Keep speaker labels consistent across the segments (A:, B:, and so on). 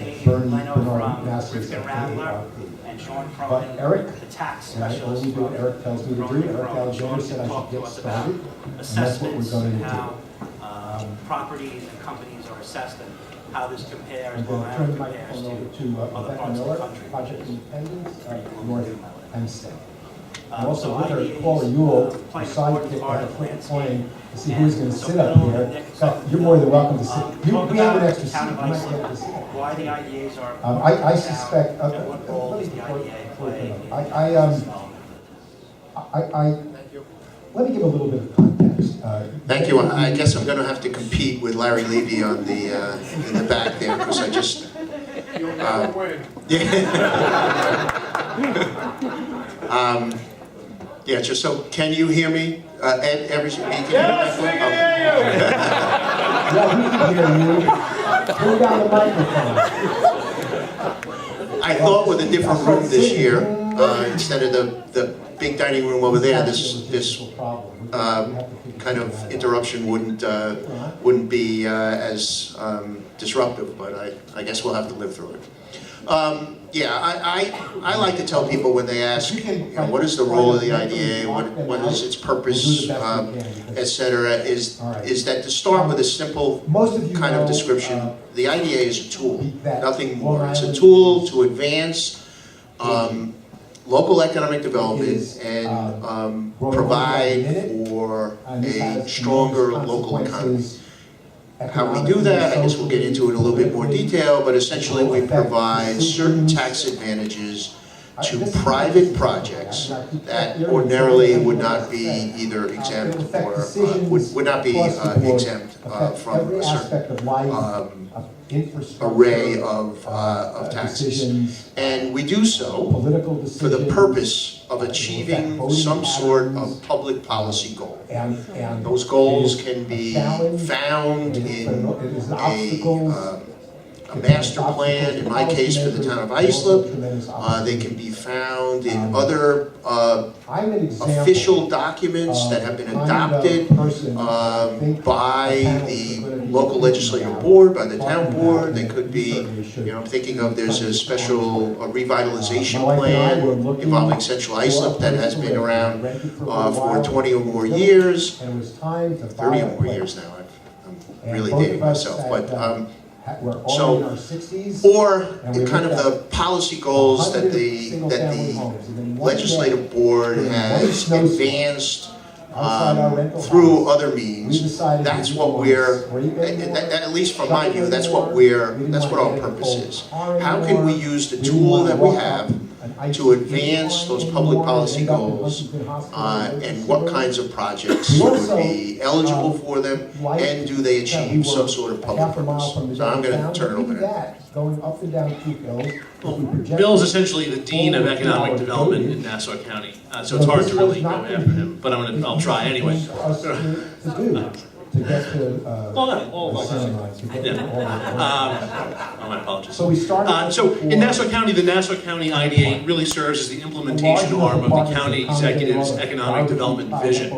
A: Dave
B: Bernie
A: Leno
B: Bernard
A: from
B: Masters
A: Rivkin
B: of
A: Radler
B: AARP.
A: and Sean
B: But
A: Cronin,
B: Eric,
A: the tax
B: and I
A: specialist.
B: only do what
A: from
B: Eric tells me to do.
A: Cronin
B: Eric
A: Cronin.
B: Alexander
A: Sean
B: said I
A: talked
B: should
A: to
B: get
A: us about
B: started, and that's what we're
A: assessments
B: going
A: and
B: to
A: how
B: do.
A: properties and companies are assessed and how this compares,
B: I'm
A: or
B: going to
A: how
B: turn
A: it
B: the
A: compares
B: microphone over
A: to
B: to
A: other
B: Rebecca
A: parts of the
B: Miller,
A: country.
B: Project Independence, North Hempstead. And also
A: So
B: with her,
A: IDAs,
B: Paula Ewell, her
A: play an important
B: sidekick,
A: part
B: had a
A: of
B: flip
A: landscape.
B: coin to see who was going to
A: So
B: sit up
A: Bill
B: here.
A: and Nick
B: In fact, you're more than welcome to sit. We
A: talk
B: have an
A: about
B: extra
A: the
B: seat.
A: town
B: You
A: of
B: might
A: Iceland,
B: get to sit.
A: why the IDAs are
B: I
A: important to
B: suspect.
A: town, and what role does the IDA play in
B: Let me give a little bit of context.
C: Thank you. I guess I'm going to have to compete with Larry Levy on the in the back there because I just. Yeah, just so, can you hear me? Ed,
D: Yes, we can hear you!
B: Yeah, we can hear you. Turn down the microphone.
C: I thought with a different room this year, instead of the big dining room over there, this kind of interruption wouldn't be as disruptive, but I guess we'll have to live through it. Yeah, I like to tell people when they ask, what is the role of the IDA, what is its purpose, etc., is that to start with a simple kind of description, the IDA is a tool, nothing more. It's a tool to advance local economic development and provide for a stronger local economy. How we do that, I guess we'll get into it in a little bit more detail, but essentially we provide certain tax advantages to private projects that ordinarily would not be either exempt or would not be exempt from a certain array of taxes. And we do so for the purpose of achieving some sort of public policy goal. Those goals can be found in a master plan, in my case for the town of Islip. They can be found in other official documents that have been adopted by the local legislative board, by the town board. They could be, I'm thinking of, there's a special revitalization plan involving Central Islip that has been around for 20 or more years, 30 or more years now. I'm really dating myself, but so, or kind of the policy goals that the legislative board has advanced through other means. That's what we're, at least from my view, that's what our purpose is. How can we use the tool that we have to advance those public policy goals, and what kinds of projects would be eligible for them, and do they achieve some sort of public purpose? So I'm going to turn it over to him.
D: Bill's essentially the Dean of Economic Development in Nassau County, so it's hard to really go after him, but I'll try anyway.
B: To get to
D: my apologies.
B: So we started.
D: So in Nassau County, the Nassau County IDA really serves as the implementation arm of the county executive's economic development vision.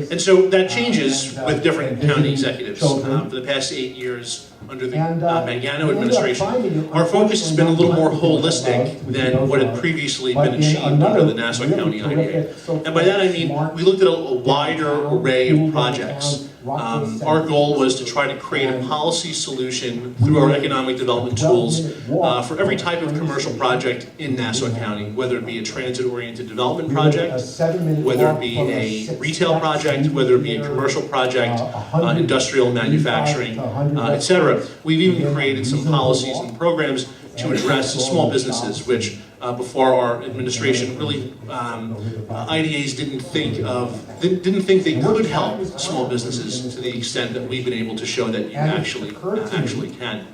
D: And so that changes with different county executives. For the past 8 years under the Mangano administration, our focus has been a little more holistic than what had previously been achieved under the Nassau County IDA. And by that I mean we looked at a wider array of projects. Our goal was to try to create a policy solution through our economic development tools for every type of commercial project in Nassau County, whether it be a transit-oriented development project, whether it be a retail project, whether it be a commercial project, industrial manufacturing, etc. We've even created some policies and programs to address small businesses, which before our administration really IDAs didn't think they could help small businesses to the extent that we've been able to show that you actually can.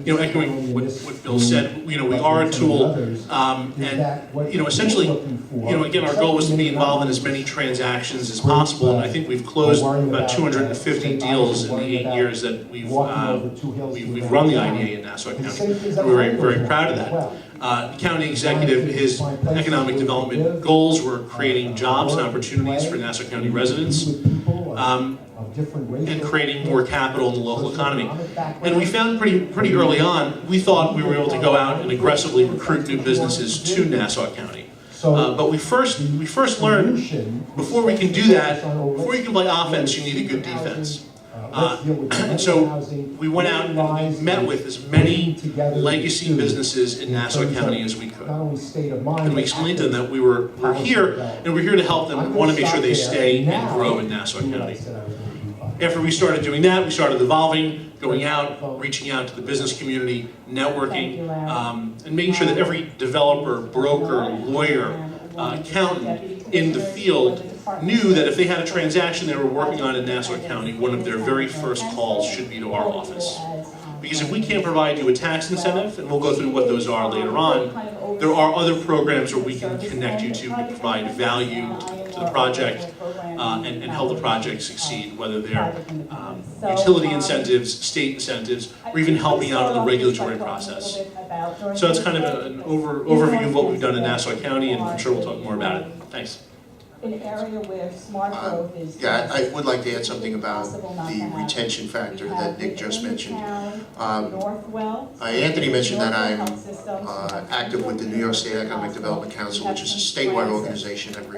D: Echoing what Bill said, we are a tool, and essentially, again, our goal was to be involved in as many transactions as possible, and I think we've closed about 250 deals in the 8 years that we've run the IDA in Nassau County. And we're very, very proud of that. The county executive, his economic development goals were creating jobs and opportunities for Nassau County residents, and creating more capital in the local economy. And we found pretty early on, we thought we were able to go out and aggressively recruit new businesses to Nassau County. But we first learned, before we can do that, before you can play offense, you need a good defense. And so we went out and we met with as many legacy businesses in Nassau County as we could. And we explained to them that we're here, and we're here to help them. We want to make sure they stay and grow in Nassau County. After we started doing that, we started evolving, going out, reaching out to the business community, networking, and making sure that every developer, broker, lawyer, accountant in the field knew that if they had a transaction they were working on in Nassau County, one of their very first calls should be to our office. Because if we can't provide you a tax incentive, and we'll go through what those are later on, there are other programs where we can connect you to provide value to the project and help the project succeed, whether they're utility incentives, state incentives, or even helping out in the regulatory process. So that's kind of an overview of what we've done in Nassau County, and I'm sure we'll talk more about it. Thanks.
E: An area where smart growth is.
C: Yeah, I would like to add something about the retention factor that Nick just mentioned. Anthony mentioned that I'm active with the New York State Economic Development Council, which is a statewide organization that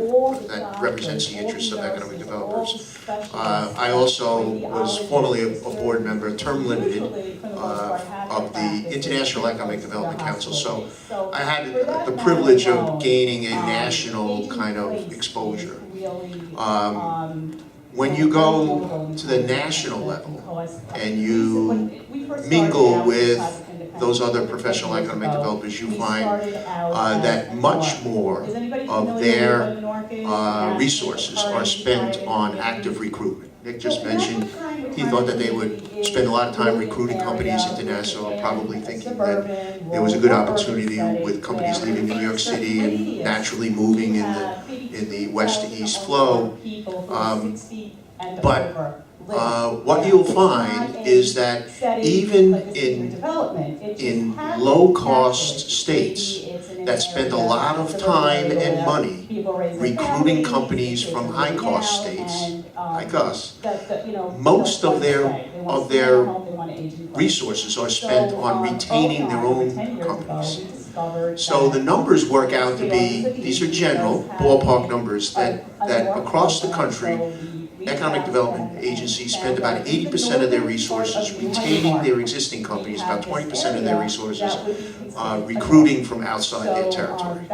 C: represents the interests of economic developers. I also was formerly a board member, term limited, of the International Economic Development Council. So I had the privilege of gaining a national kind of exposure. When you go to the national level and you mingle with those other professional economic developers, you find that much more of their resources are spent on active recruitment. Nick just mentioned he thought that they would spend a lot of time recruiting companies into Nassau, probably thinking that there was a good opportunity with companies leaving New York City and naturally moving in the west to east flow. But what you'll find is that even in low-cost states that spend a lot of time and money recruiting companies from high-cost states, like us, most of their resources are spent on retaining their own companies. So the numbers work out to be, these are general ballpark numbers, that across the country, economic development agencies spend about 80% of their resources retaining their existing companies, about 20% of their resources recruiting from outside their territory.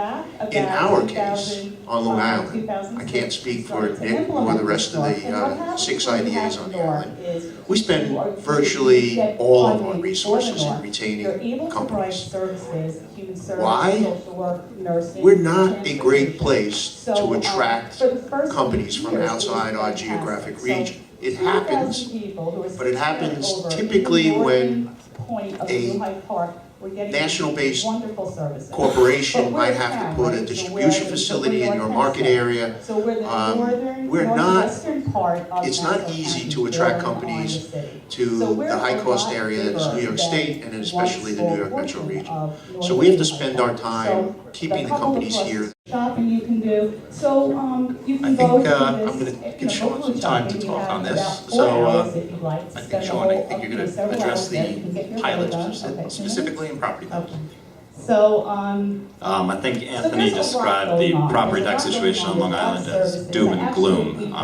C: In our case, on Long Island, I can't speak for Nick or the rest of the 6 IDAs on the island, we spend virtually all of our resources in retaining companies. Why? We're not a great place to attract companies from outside our geographic region. It happens, but it happens typically when a national-based corporation might have to put a distribution facility in your market area. It's not easy to attract companies to the high-cost area that is New York State, and especially the New York metro region. So we have to spend our time keeping the companies here.
E: Shopping you can do. So you can
F: I
E: go
F: think
E: to
F: I'm
E: this,
F: going to give Sean some time to talk on this. So I think, Sean, I think you're going to address the pilots specifically in property tax.
E: Okay. So
G: I think Anthony described the property tax situation on Long Island as doom and gloom.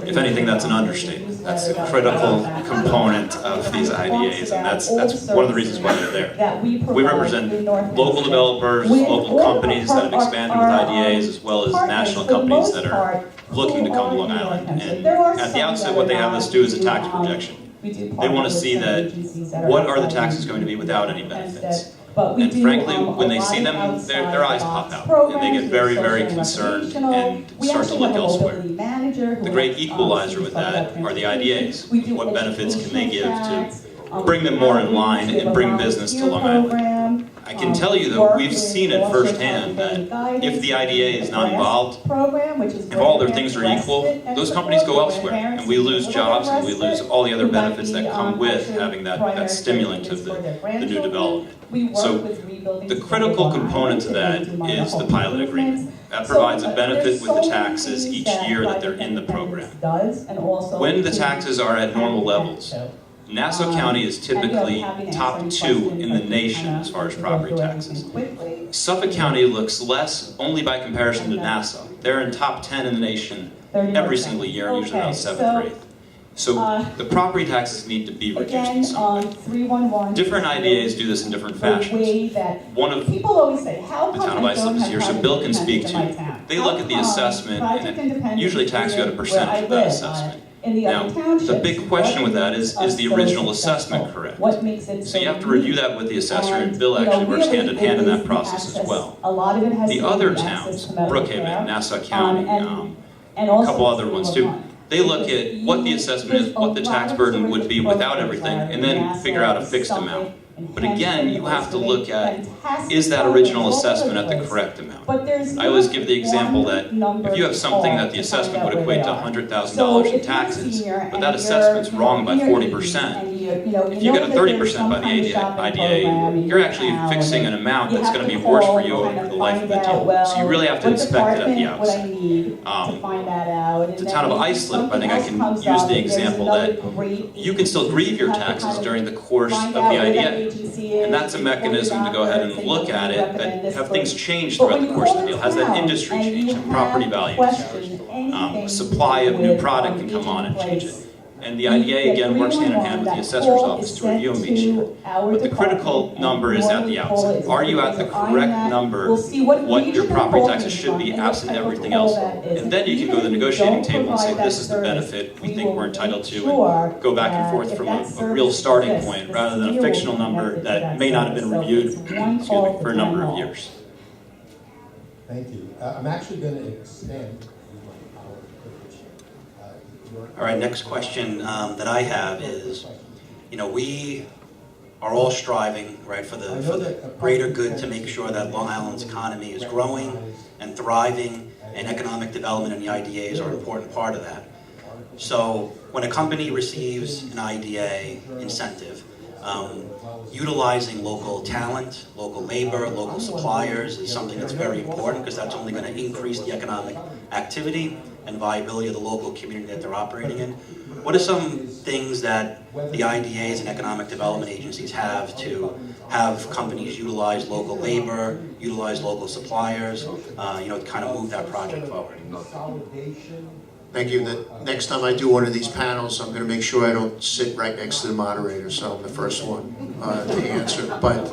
G: If anything, that's an understatement. That's a critical component of these IDAs, and that's one of the reasons why they're there. We represent local developers, local companies that have expanded with IDAs, as well as national companies that are looking to come to Long Island. And at the outset, what they have us do is a tax projection. They want to see that what are the taxes going to be without any benefits. And frankly, when they see them, their eyes pop out, and they get very, very concerned and start to look elsewhere. The great equalizer with that are the IDAs. What benefits can they give to bring them more in line and bring business to Long Island? I can tell you that we've seen it firsthand that if the IDA is not involved, if all their things are equal, those companies go elsewhere, and we lose jobs and we lose all the other benefits that come with having that stimulant of the new development. So the critical component to that is the pilot agreement. That provides a benefit with the taxes each year that they're in the program. When the taxes are at normal levels, Nassau County is typically top 2 in the nation as far as property taxes. Suffolk County looks less only by comparison to Nassau. They're in top 10 in the nation every single year, usually around 7th or 8th. So the property taxes need to be reduced in some way. Different IDAs do this in different fashions. One of the town of Islip is here, so Bill can speak to. They look at the assessment and it usually tax you at a percentage of that assessment. Now, the big question with that is the original assessment correct? So you have to review that with the assessor, and Bill actually works hand in hand in that process as well. The other towns, Brookhaven, Nassau County, a couple other ones too, they look at what the assessment is, what the tax burden would be without everything, and then figure out a fixed amount. But again, you have to look at, is that original assessment at the correct amount? I always give the example that if you have something that the assessment would equate to $100,000 in taxes, but that assessment's wrong by 40%, if you get a 30% by the IDA, you're actually fixing an amount that's going to be worse for you over the life of the deal. So you really have to inspect it at the outset. The town of Islip, I think I can use the example that you can still grieve your taxes during the course of the IDA. And that's a mechanism to go ahead and look at it, that have things changed throughout the course of the deal. Has that industry changed? Have property values changed? Supply of new product can come on and change it. And the IDA, again, works hand in hand with the assessor's office to review them each year. But the critical number is at the outset. Are you at the correct number, what your property taxes should be, absent everything else? And then you can go to the negotiating table and say, this is the benefit we think we're entitled to, and go back and forth from a real starting point, rather than a fictional number that may not have been reviewed for a number of years.
B: Thank you. I'm actually going to extend.
A: All right, next question that I have is, we are all striving, right, for the greater good to make sure that Long Island's economy is growing and thriving, and economic development and the IDAs are an important part of that. So when a company receives an IDA incentive, utilizing local talent, local labor, local suppliers is something that's very important, because that's only going to increase the economic activity and viability of the local community that they're operating in. What are some things that the IDAs and economic development agencies have to have companies utilize local labor, utilize local suppliers, to kind of move that project forward?
C: Thank you. The next time I do one of these panels, I'm going to make sure I don't sit right next to the moderator, so I'm the first one to answer. But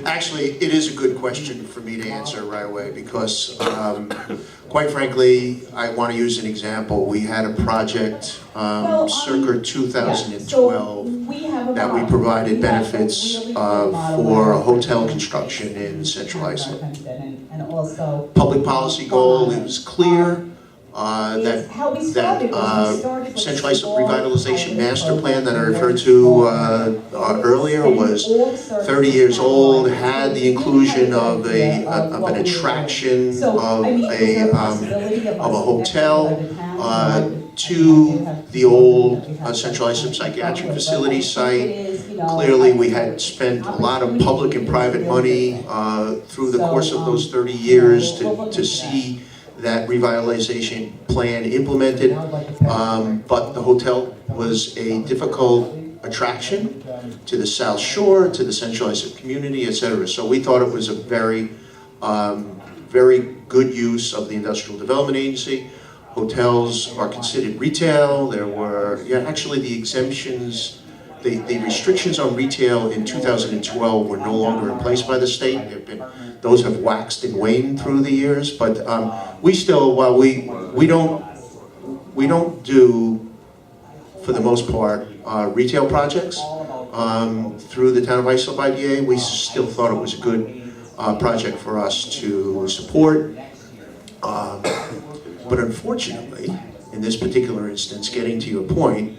C: actually, it is a good question for me to answer right away, because quite frankly, I want to use an example. We had a project circa 2012 that we provided benefits for hotel construction in Central Islip. Public policy goal, it was clear. That Central Islip Revitalization Master Plan that I referred to earlier was 30 years old, had the inclusion of an attraction of a hotel to the old Central Islip Psychiatric Facility site. Clearly, we had spent a lot of public and private money through the course of those 30 years to see that revitalization plan implemented, but the hotel was a difficult attraction to the South Shore, to the Central Islip community, etc. So we thought it was a very, very good use of the Industrial Development Agency. Hotels are considered retail. There were, actually the exemptions, the restrictions on retail in 2012 were no longer in place by the state. Those have waxed and waned through the years, but we still, while we don't do, for the most part, retail projects through the town of Islip IDA. We still thought it was a good project for us to support, but unfortunately, in this particular instance, getting to your point,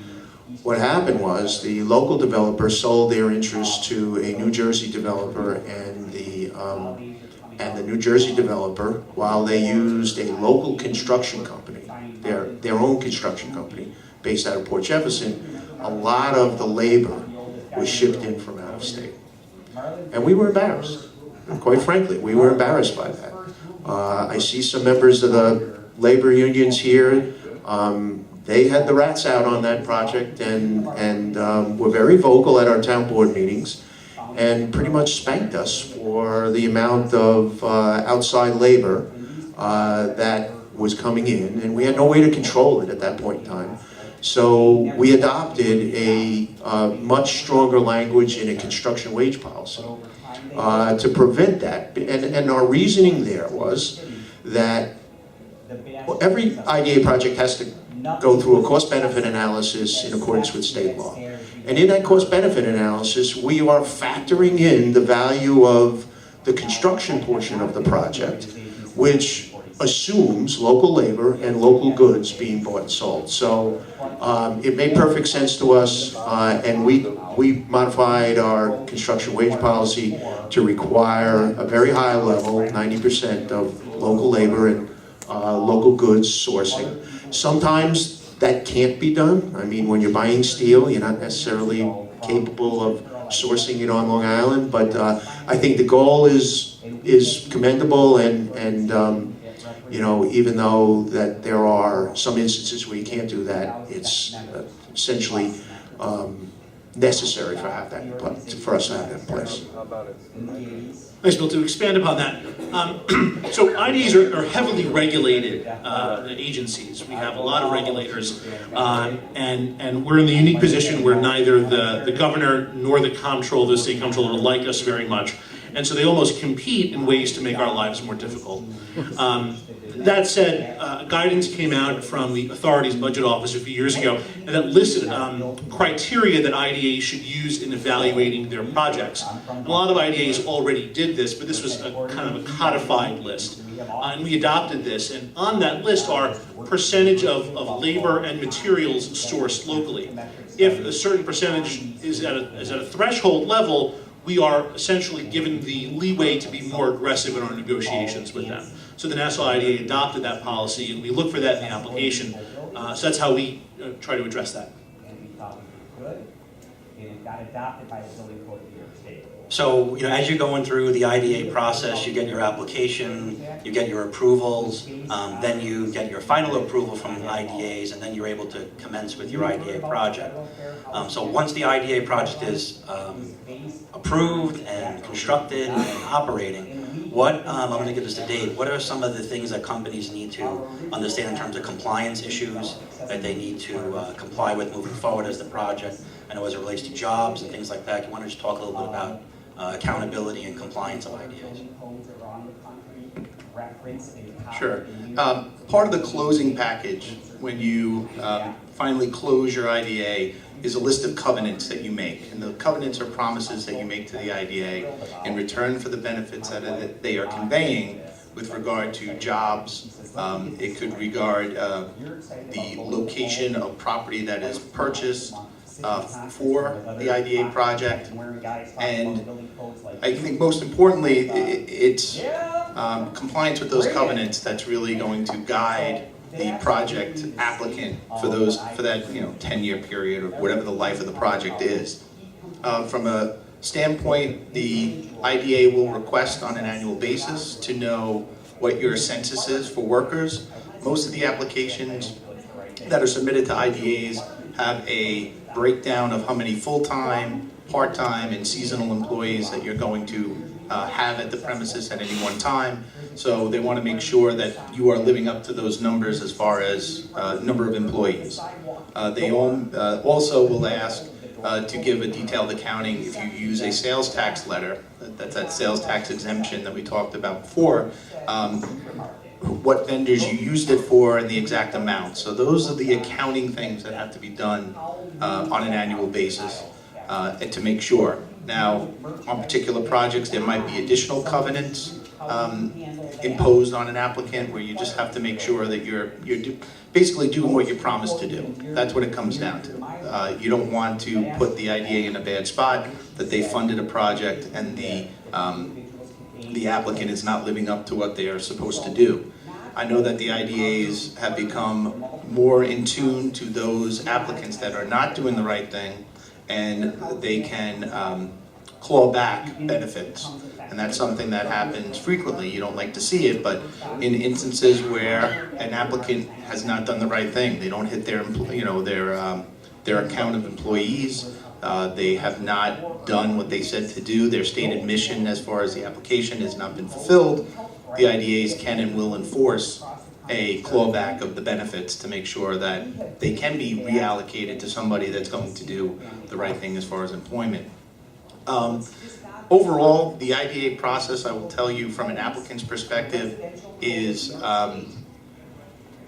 C: what happened was the local developer sold their interest to a New Jersey developer, and the New Jersey developer, while they used a local construction company, their own construction company based out of Port Jefferson, a lot of the labor was shipped in from out of state. And we were embarrassed. And quite frankly, we were embarrassed by that. I see some members of the labor unions here. They had the rats out on that project and were very vocal at our town board meetings and pretty much spanked us for the amount of outside labor that was coming in, and we had no way to control it at that point in time. So we adopted a much stronger language in a construction wage policy to prevent that. And our reasoning there was that every IDA project has to go through a cost-benefit analysis in accordance with state law. And in that cost-benefit analysis, we are factoring in the value of the construction portion of the project, which assumes local labor and local goods being bought and sold. So it made perfect sense to us, and we modified our construction wage policy to require a very high level, 90% of local labor and local goods sourcing. Sometimes that can't be done. I mean, when you're buying steel, you're not necessarily capable of sourcing it on Long Island, but I think the goal is commendable, and you know, even though that there are some instances where you can't do that, it's essentially necessary for us to have that in place.
D: Thanks, Bill. To expand upon that, so IDAs are heavily regulated agencies. We have a lot of regulators, and we're in the unique position where neither the governor nor the comptroller, the state comptroller, like us very much, and so they almost compete in ways to make our lives more difficult. That said, guidance came out from the authority's budget office a few years ago, and that listed criteria that IDAs should use in evaluating their projects. And a lot of IDAs already did this, but this was a kind of a codified list. And we adopted this, and on that list are percentage of labor and materials sourced locally. If a certain percentage is at a threshold level, we are essentially given the leeway to be more aggressive in our negotiations with them. So the Nassau IDA adopted that policy, and we look for that in the application. So that's how we try to address that.
A: So, you know, as you're going through the IDA process, you get your application, you get your approvals, then you get your final approval from the IDAs, and then you're able to commence with your IDA project. So once the IDA project is approved and constructed and operating, I'm going to give this to Dave, what are some of the things that companies need to understand in terms of compliance issues that they need to comply with moving forward as the project? I know as it relates to jobs and things like that, you want to just talk a little bit about accountability and compliance of IDAs?
F: Sure. Part of the closing package, when you finally close your IDA, is a list of covenants that you make. And the covenants are promises that you make to the IDA in return for the benefits that they are conveying with regard to jobs. It could regard the location of property that is purchased for the IDA project. And I think most importantly, it's compliance with those covenants that's really going to guide the project applicant for that 10-year period or whatever the life of the project is. From a standpoint, the IDA will request on an annual basis to know what your census is for workers. Most of the applications that are submitted to IDAs have a breakdown of how many full-time, part-time, and seasonal employees that you're going to have at the premises at any one time. So they want to make sure that you are living up to those numbers as far as number of employees. They also will ask to give a detailed accounting if you use a sales tax letter, that's that sales tax exemption that we talked about before, what vendors you used it for and the exact amount. So those are the accounting things that have to be done on an annual basis to make sure. Now, on particular projects, there might be additional covenants imposed on an applicant, where you just have to make sure that you're basically doing what you promised to do. That's what it comes down to. You don't want to put the IDA in a bad spot, that they funded a project and the applicant is not living up to what they are supposed to do. I know that the IDAs have become more in tune to those applicants that are not doing the right thing, and they can claw back benefits. And that's something that happens frequently. You don't like to see it, but in instances where an applicant has not done the right thing, they don't hit their account of employees, they have not done what they said to do, their stated mission as far as the application has not been fulfilled, the IDAs can and will enforce a clawback of the benefits to make sure that they can be reallocated to somebody that's going to do the right thing as far as employment. Overall, the IDA process, I will tell you from an applicant's perspective, is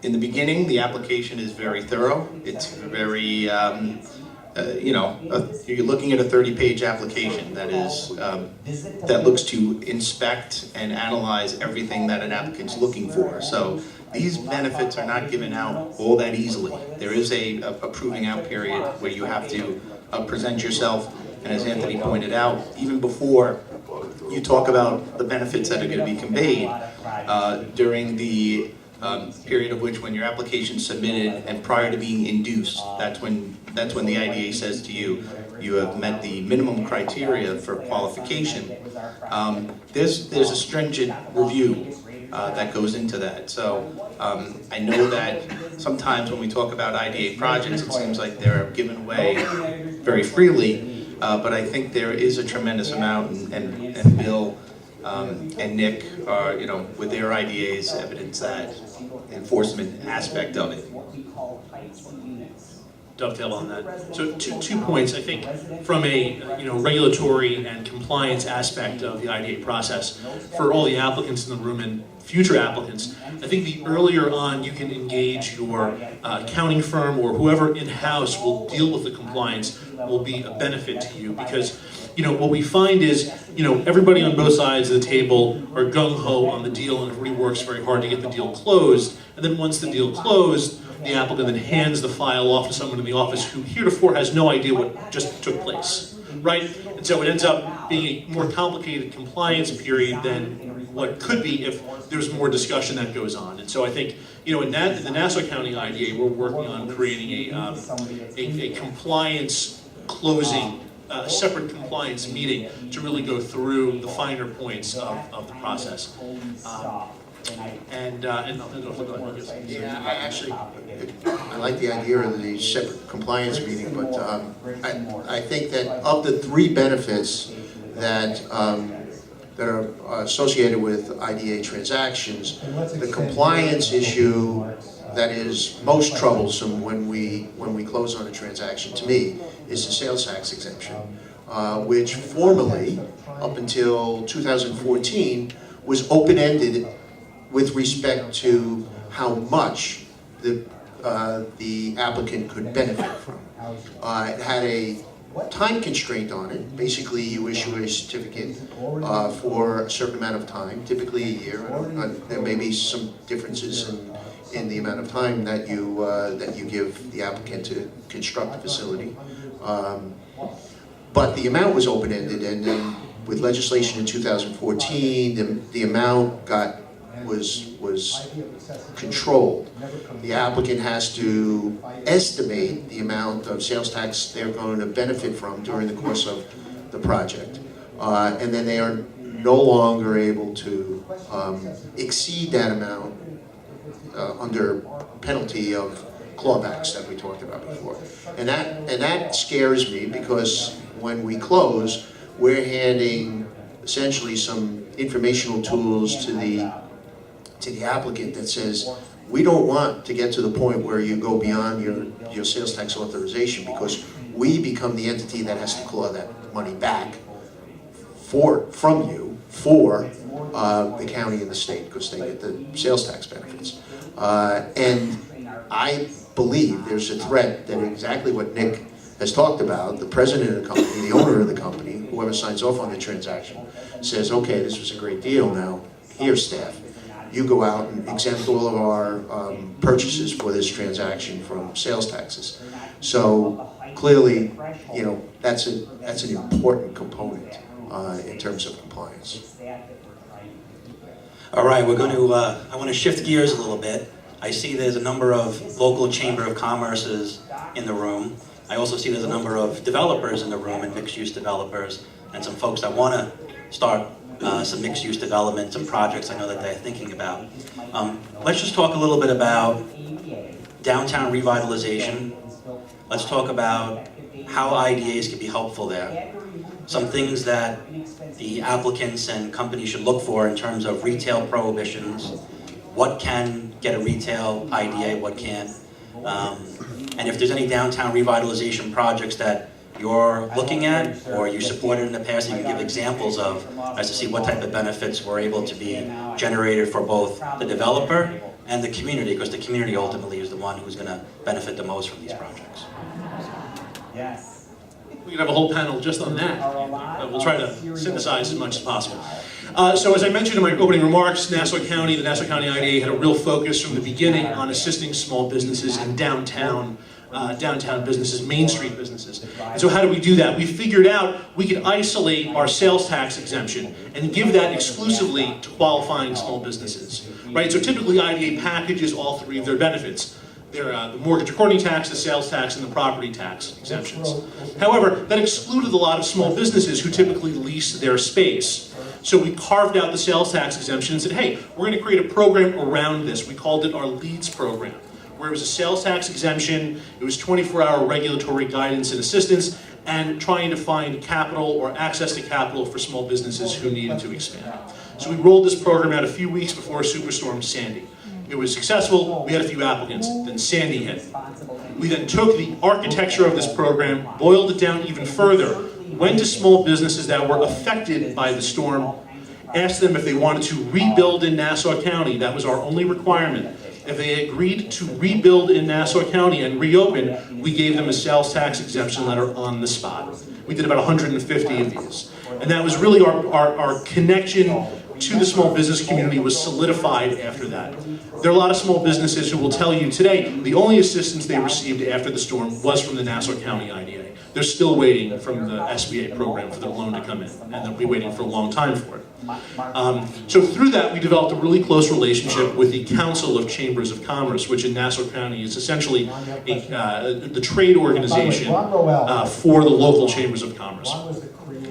F: in the beginning, the application is very thorough. It's very, you're looking at a 30-page application that is that looks to inspect and analyze everything that an applicant's looking for. So these benefits are not given out all that easily. There is a proving out period where you have to present yourself. And as Anthony pointed out, even before you talk about the benefits that are going to be conveyed, during the period of which when your application is submitted and prior to being induced, that's when the IDA says to you, you have met the minimum criteria for qualification. There's a stringent review that goes into that. So I know that sometimes when we talk about IDA projects, it seems like they're given away very freely. But I think there is a tremendous amount, and Bill and Nick are, with their IDAs, evidence that enforcement aspect of it.
D: Dovetail on that. So two points. I think from a regulatory and compliance aspect of the IDA process, for all the applicants in the room and future applicants, I think the earlier on you can engage your accounting firm or whoever in-house will deal with the compliance will be a benefit to you, because what we find is everybody on both sides of the table are gung-ho on the deal, and everybody works very hard to get the deal closed, and then once the deal closed, the applicant then hands the file off to someone in the office who heretofore has no idea what just took place, right? And so it ends up being a more complicated compliance period than what it could be if there's more discussion that goes on. And so I think, in the Nassau County IDA, we're working on creating a compliance closing, separate compliance meeting to really go through the finer points of the process.
C: I like the idea of the separate compliance meeting, but I think that of the three benefits that are associated with IDA transactions, the compliance issue that is most troublesome when we close on a transaction, to me, is the sales tax exemption, which formally, up until 2014, was open-ended with respect to how much the applicant could benefit from. It had a time constraint on it. Basically, you issue a certificate for a certain amount of time, typically a year. There may be some differences in the amount of time that you give the applicant to construct the facility. But the amount was open-ended, and then with legislation in 2014, the amount was controlled. The applicant has to estimate the amount of sales tax they're going to benefit from during the course of the project. And then they are no longer able to exceed that amount under penalty of clawbacks that we talked about before. And that scares me, because when we close, we're handing essentially some informational tools to the applicant that says, we don't want to get to the point where you go beyond your sales tax authorization, because we become the entity that has to claw that money back from you for the county and the state, because they get the sales tax benefits. And I believe there's a threat that exactly what Nick has talked about, the president of the company, the owner of the company, whoever signs off on the transaction, says, okay, this was a great deal now. here, staff, you go out and exempt all of our purchases for this transaction from sales taxes. So clearly, you know, that's an important component in terms of compliance.
A: All right, we're going to, I want to shift gears a little bit. I see there's a number of local Chamber of Commerces in the room. I also see there's a number of developers in the room, and mixed-use developers, and some folks that want to start some mixed-use development, some projects I know that they're thinking about. Let's just talk a little bit about downtown revitalization. Let's talk about how IDAs can be helpful there. Some things that the applicants and companies should look for in terms of retail prohibitions. What can get a retail IDA, what can't. And if there's any downtown revitalization projects that you're looking at or you supported in the past, you can give examples of as to see what type of benefits were able to be generated for both the developer and the community, because the community ultimately is the one who's going to benefit the most from these projects.
B: Yes.
D: We could have a whole panel just on that. We'll try to synthesize as much as possible. So as I mentioned in my opening remarks, the Nassau County IDA had a real focus from the beginning on assisting small businesses in downtown businesses, Main Street businesses. And so how do we do that? We figured out we could isolate our sales tax exemption and give that exclusively to qualifying small businesses, right? So typically IDA packages all three of their benefits. They're the mortgage recording tax, the sales tax, and the property tax exemptions. However, that excluded a lot of small businesses who typically lease their space. So we carved out the sales tax exemption and said, hey, we're going to create a program around this. We called it our LEADS program, where it was a sales tax exemption, it was 24-hour regulatory guidance and assistance, and trying to find capital or access to capital for small businesses who needed to expand. So we rolled this program out a few weeks before Superstorm Sandy. It was successful, we had a few applicants, then Sandy hit. We then took the architecture of this program, boiled it down even further, went to small businesses that were affected by the storm, asked them if they wanted to rebuild in Nassau County. That was our only requirement. If they agreed to rebuild in Nassau County and reopen, we gave them a sales tax exemption letter on the spot. We did about 150 of these. And that was really our connection to the small business community was solidified after that. There are a lot of small businesses who will tell you today the only assistance they received after the storm was from the Nassau County IDA. They're still waiting from the SBA program for their loan to come in, and they'll be waiting for a long time for it. So through that, we developed a really close relationship with the Council of Chambers of Commerce, which in Nassau County is essentially the trade organization for the local chambers of commerce.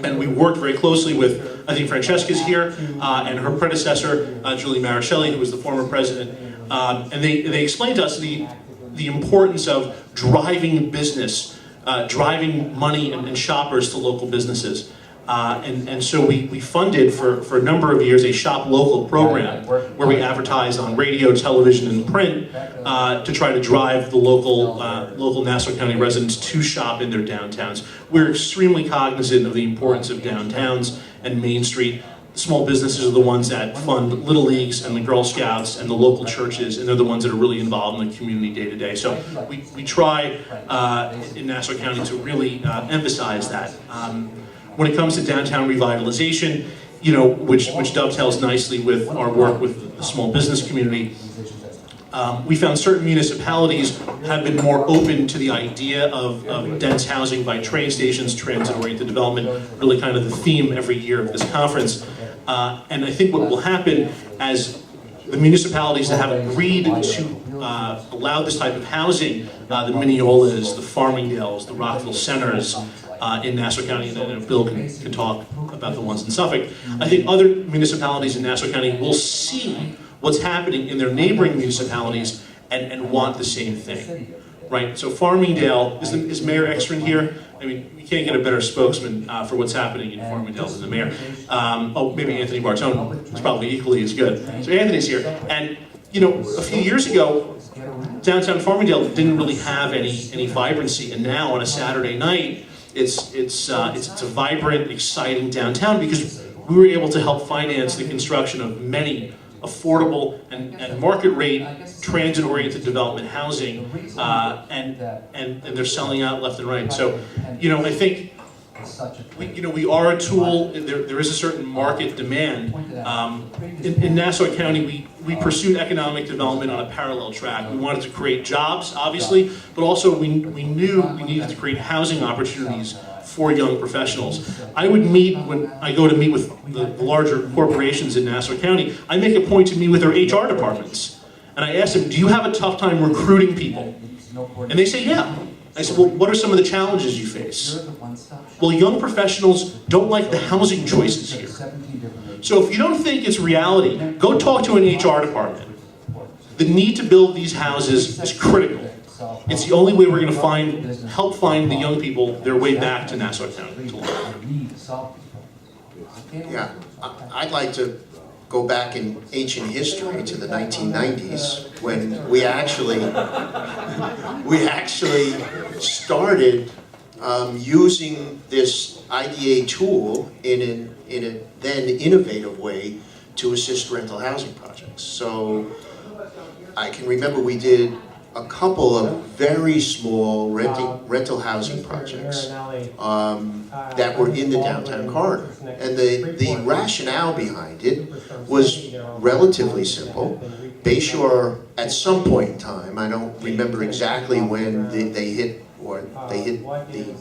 D: And we worked very closely with, I think Francesca's here, and her predecessor, Julie Maricelli, who was the former president. And they explained to us the importance of driving business, driving money and shoppers to local businesses. And so we funded for a number of years a Shop Local program where we advertised on radio, television, and print to try to drive the local Nassau County residents to shop in their downtowns. We're extremely cognizant of the importance of downtowns and Main Street. Small businesses are the ones that fund Little Leagues and the Girl Scouts and the local churches, and they're the ones that are really involved in the community day to day. So we try in Nassau County to really emphasize that. When it comes to downtown revitalization, you know, which dovetails nicely with our work with the small business community, we found certain municipalities have been more open to the idea of dense housing by train stations, transit-oriented development, really kind of the theme every year of this conference. And I think what will happen as the municipalities that have agreed to allow this type of housing, the Mineolas, the Farmingdales, the Rockville Centers, in Nassau County, and Bill can talk about the ones in Suffolk. I think other municipalities in Nassau County will see what's happening in their neighboring municipalities and want the same thing, right? So Farmingdale, is Mayor Ekstrom here? I mean, we can't get a better spokesman for what's happening in Farmingdale than the mayor. Oh, maybe Anthony Bartone is probably equally as good. So Anthony's here. And, you know, a few years ago, downtown Farmingdale didn't really have any vibrancy, and now on a Saturday night, it's a vibrant, exciting downtown because we were able to help finance the construction of many affordable and market rate transit-oriented development housing, and they're selling out left and right. So, you know, I think
B: as such a thing.
D: We are a tool, there is a certain market demand. In Nassau County, we pursued economic development on a parallel track. We wanted to create jobs, obviously, but also we knew we needed to create housing opportunities for young professionals. I would meet, when I go to meet with the larger corporations in Nassau County, I make a point to meet with their HR departments. And I ask them, do you have a tough time recruiting people? And they say, yeah. I said, well, what are some of the challenges you face? Well, young professionals don't like the housing choices here. So if you don't think it's reality, go talk to an HR department. The need to build these houses is critical. It's the only way we're going to help find the young people their way back to Nassau County.
C: Yeah, I'd like to go back in ancient history to the 1990s when we actually started using this IDA tool in a then innovative way to assist rental housing projects. So I can remember we did a couple of very small rental housing projects that were in the downtown corridor. And the rationale behind it was relatively simple. Bayshore, at some point in time, I don't remember exactly when they hit the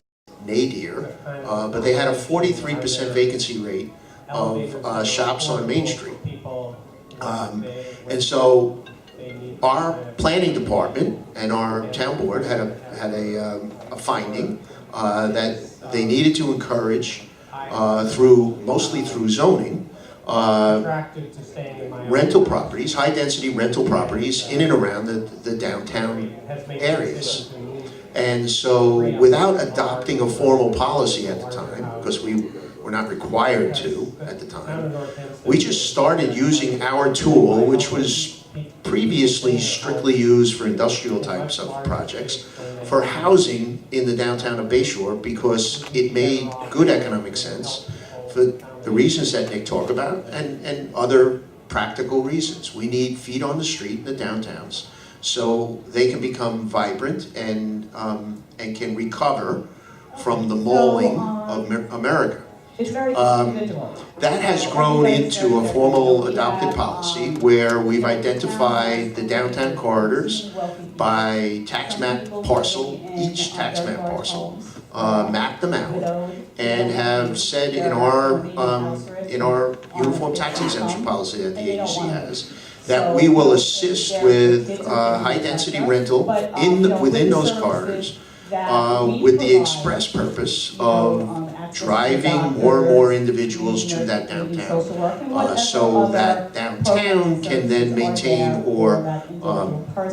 C: nadir, but they had a 43% vacancy rate of shops on Main Street. And so our planning department and our town board had a finding that they needed to encourage mostly through zoning rental properties, high density rental properties in and around the downtown areas. And so without adopting a formal policy at the time, because we were not required to at the time, we just started using our tool, which was previously strictly used for industrial types of projects, for housing in the downtown of Bayshore, because it made good economic sense for the reasons that Nick talked about and other practical reasons. We need feet on the street in the downtowns so they can become vibrant and can recover from the mauling of America.
E: It's very individual.
C: That has grown into a formal adopted policy where we've identified the downtown corridors by tax map parcel, each tax map parcel, mapped them out, and have said in our uniform tax exemption policy that the agency has, that we will assist with high-density rental within those corridors with the express purpose of driving more and more individuals to that downtown, so that downtown can then maintain or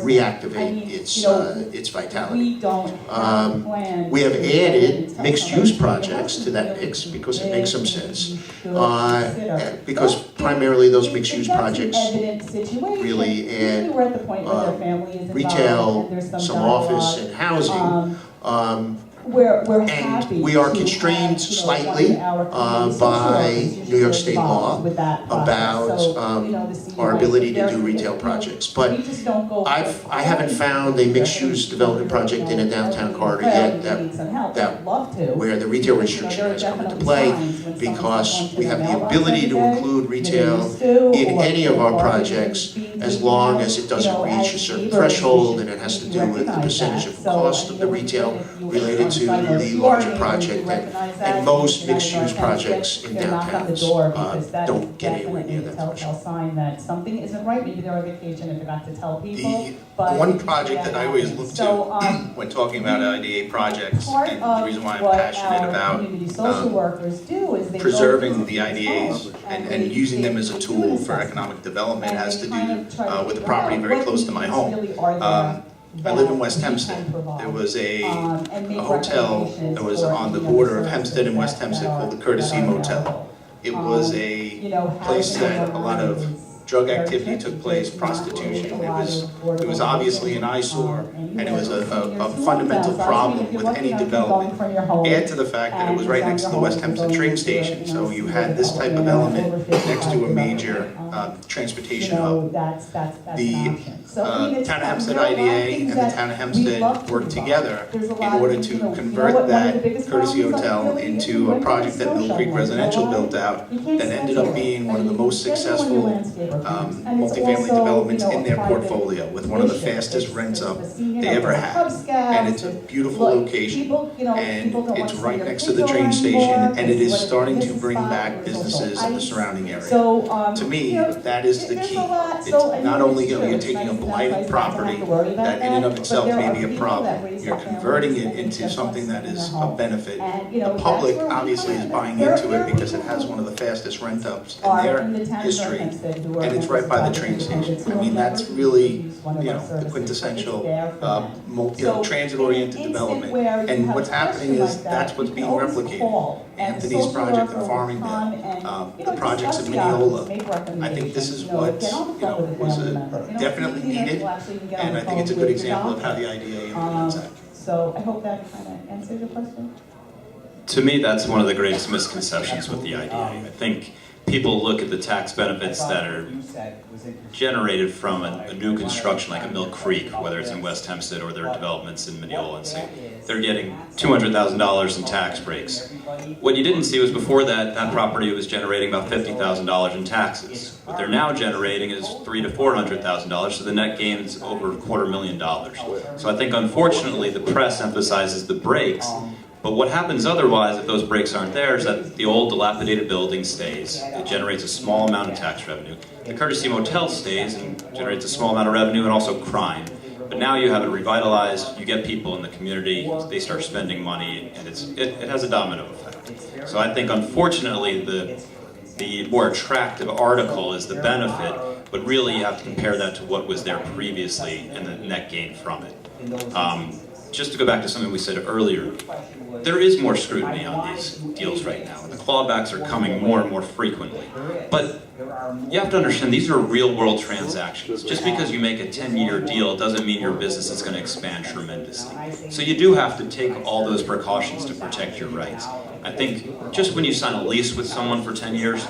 C: reactivate its vitality. We have added mixed-use projects to that mix because it makes some sense, because primarily those mixed-use projects really add retail, some office, and housing. And we are constrained slightly by New York State law about our ability to do retail projects. But I haven't found a mixed-use development project in a downtown corridor yet where the retail restriction has come into play, because we have the ability to include retail in any of our projects as long as it doesn't reach a certain threshold and it has to do with the percentage of cost of the retail related to the larger project, and most mixed-use projects in downtowns don't get anywhere near that threshold.
E: Sign that something isn't right. Maybe they're on vacation and forgot to tell people.
F: The one project that I always look to when talking about IDA projects, and the reason why I'm passionate about preserving the IDAs and using them as a tool for economic development has to do with a property very close to my home. I live in West Hempstead. There was a hotel that was on the border of Hempstead and West Hempstead called the Courtesy Motel. It was a place that a lot of drug activity took place, prostitution. It was obviously an eyesore, and it was a fundamental problem with any development. Add to the fact that it was right next to the West Hempstead train station, so you had this type of element next to a major transportation hub. The Town of Hempstead IDA and the Town of Hempstead worked together in order to convert that Courtesy Hotel into a project that Mill Creek Residential built out that ended up being one of the most successful multifamily developments in their portfolio, with one of the fastest rents up they ever had. And it's a beautiful location, and it's right next to the train station, and it is starting to bring back businesses in the surrounding area. To me, that is the key. It's not only you're taking a blighted property that in and of itself may be a problem, you're converting it into something that is of benefit. The public obviously is buying into it because it has one of the fastest rent ups in their history, and it's right by the train station. I mean, that's really, the quintessential, transit-oriented development. And what's happening is that's what's being replicated. Anthony's project in Farmingdale, the projects in Mineola. I think this is what, was definitely needed, and I think it's a good example of how the IDA implements that.
E: So I hope that kind of answers your question.
G: To me, that's one of the greatest misconceptions with the IDA. I think people look at the tax benefits that are generated from a new construction like a Mill Creek, whether it's in West Hempstead or their developments in Mineola, and say they're getting $200,000 in tax breaks. What you didn't see was before that, that property was generating about $50,000 in taxes. What they're now generating is $300,000 to $400,000, so the net gain is over $250,000. So I think unfortunately the press emphasizes the breaks. But what happens otherwise, if those breaks aren't there, is that the old dilapidated building stays. It generates a small amount of tax revenue. The Courtesy Motel stays and generates a small amount of revenue and also crime. But now you have it revitalized, you get people in the community, they start spending money, and it has a domino effect. So I think unfortunately the more attractive article is the benefit, but really you have to compare that to what was there previously and the net gain from it. Just to go back to something we said earlier, there is more scrutiny on these deals right now. The clawbacks are coming more and more frequently. But you have to understand, these are real-world transactions. Just because you make a 10-year deal doesn't mean your business is going to expand tremendously. So you do have to take all those precautions to protect your rights. I think just when you sign a lease with someone for 10 years,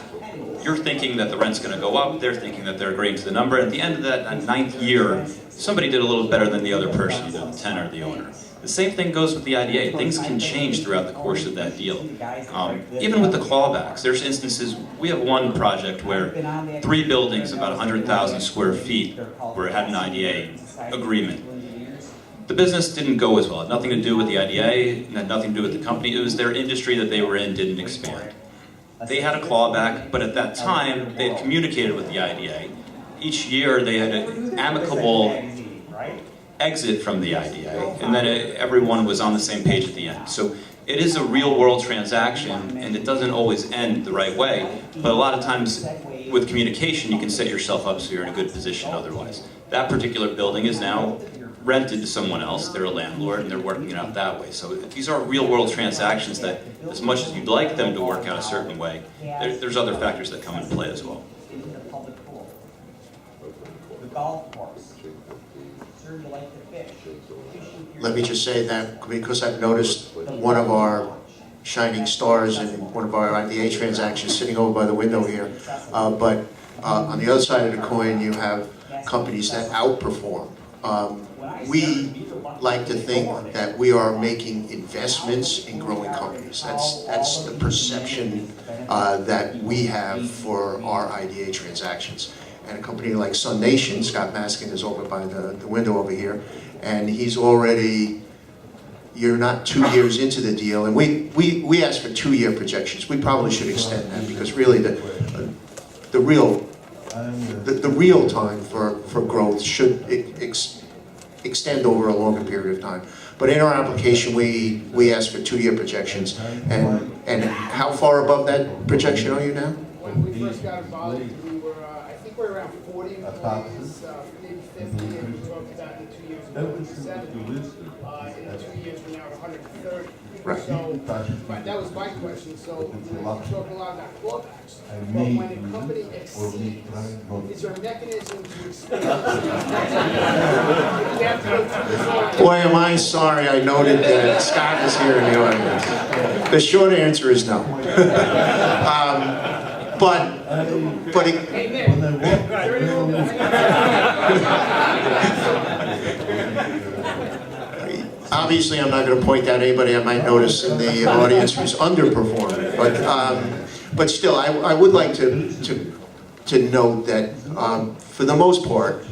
G: you're thinking that the rent's going to go up, they're thinking that they're agreeing to the number. At the end of that 9th year, somebody did a little better than the other person, either the tenant or the owner. The same thing goes with the IDA. Things can change throughout the course of that deal. Even with the clawbacks, there's instances, we have one project where 3 buildings, about 100,000 square feet, had an IDA agreement. The business didn't go as well. It had nothing to do with the IDA, it had nothing to do with the company. It was their industry that they were in didn't expand. They had a clawback, but at that time, they had communicated with the IDA. Each year, they had an amicable exit from the IDA, and then everyone was on the same page at the end. So it is a real-world transaction, and it doesn't always end the right way, but a lot of times with communication, you can set yourself up so you're in a good position otherwise. That particular building is now rented to someone else, they're a landlord, and they're working it out that way. So these are real-world transactions that, as much as you'd like them to work out a certain way, there's other factors that come into play as well.
H: Into the public pool. The golf course. Sure, you like to fish.
C: Let me just say that because I've noticed one of our shining stars in one of our IDA transactions sitting over by the window here, but on the other side of the coin you have companies that outperform. We like to think that we are making investments in growing companies. That's the perception that we have for our IDA transactions. And a company like Sun Nation, Scott Maskin is over by the window over here, and he's already, you're not 2 years into the deal, and we asked for 2-year projections. We probably should extend that because really the real time for growth should extend over a longer period of time. But in our application, we asked for 2-year projections. And how far above that projection are you now?
I: When we first got involved, we were, I think we were around 40 employees, maybe 50, and we broke it down to 2 years ago, 70. In the 2 years, we're now at 130.
C: Right.
I: So, right, that was my question, so, you know, you talk a lot about clawbacks, but when a company exceeds, is there a mechanism to expand? You have to go through this whole-
C: Boy, am I sorry I noted that Scott is here in the audience. The short answer is no. But it, obviously, I'm not going to point out anybody I might notice in the audience who's underperforming. But still, I would like to note that for the most part,